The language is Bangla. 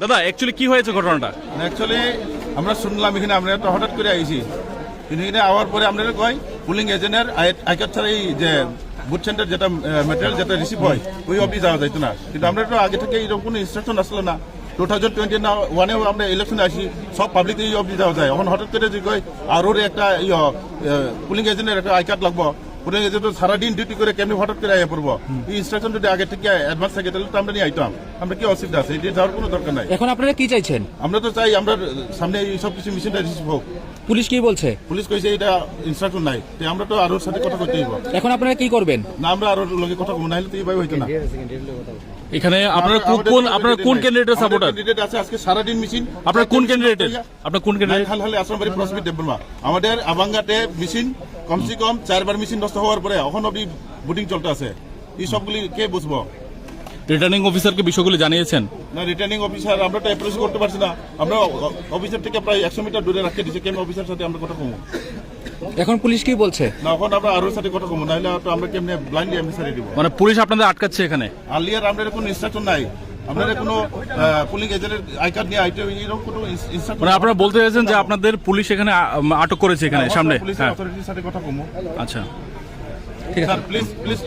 দাদা অ্যাকচুয়ালি কি হয়েছে ঘটনাটা? অ্যাকচুয়ালি আমরা শুনলাম এখানে আমরা তো হঠাৎ করে আইছি, কিন্তু এখানে আওয়ার পরে আমরা কয় পুলিং এজেন্টের আই কার্ড ছাড়া এই যে বুথ সেন্টার যেটা ম্যাটেরিয়াল যেটা রিসিভ হয় ওই অবধি যাওয়া যাইতো না। কিন্তু আমরা তো আগে থেকে এরকম কোনো ইনস্ট্রাকশন আসলো না। 2021 আমরা ইলেকশনে আসি, সব পাবলিক এই অবধি যাওয়া যায়। এখন হঠাৎ করে যে কয় আর ওর একটা পুলিং এজেন্টের একটা আই কার্ড লাগবো, পুলিং এজেন্ট সারাদিন ডিউটি করে কেমনি হঠাৎ করে আইয়া পড়বো। এই ইনস্ট্রাকশন যদি আগে থেকে অ্যাডভান্স থাকে তাহলে তো আমরা নিয়ে আইতাম। আমরা কি অসুবিধা আছে? এটি যাওয়ার কোনো দরকার নাই। এখন আপনারা কি চাইছেন? আমরা তো চাই আমরা সামনে এই সব কিছু মেশিনটা রিসিভ হোক। পুলিশ কি বলছে? পুলিশ কইছে এটা ইনস্ট্রাকশন নাই, আমরা তো আরোর সাথে কথা কইতে হইব। এখন আপনারা কি করবেন? না আমরা আরোর লগে কথা কম না হলে তো এইভাবে হইতো না। এখানে আপনারা কোন ক্যান্ডিডেটের সাপোর্টার? ক্যান্ডিডেট আছে আজকে সারাদিন মেশিন। আপনারা কোন ক্যান্ডিডেটের? আপনারা কোন ক্যান্ডিডেট? হাল আশ্রমবাড়ি প্রসমিত দেববর্মা। আমাদের আবাঙ্গাতে মেশিন কমসে কম 4 বার মেশিন নষ্ট হওয়ার পরে এখন অবধি বুটিং চলতে আছে। এই সবগুলি কে বুঝবো? রিটার্নিং অফিসারকে বিষয়গুলি জানিয়েছেন? না, রিটার্নিং অফিসার আমরা তো অ্যাপ্রোচ করতে পারছি না। আমরা অফিসার থেকে প্রায় 100 মিটার দূরে রাখতে দিচ্ছি। কেন অফিসার সাথে আমরা কথা কমো এখন পুলিশ কি বলছে? না, এখন আমরা আরোর সাথে কথা কমো, নাহলে তো আমরা কেমনে ব্লাইন্ডলি অফিসারে দিব। মানে পুলিশ আপনাদের আটকাচ্ছে এখানে? আলিয়ার আমাদের কোনো ইনস্ট্রাকশন নাই। আপনাদের কোনো পুলিং এজেন্টের আই কার্ড নিয়ে আইতে এরকম কোনো ইনস্ট্রাকশন। মানে আপনারা বলতে চাইছেন যে আপনাদের পুলিশ এখানে আটক করেছে এখানে সামনে? পুলিশের অথরিটির সাথে কথা কমো। আচ্ছা, ঠিক আছে স্যার প্লিজ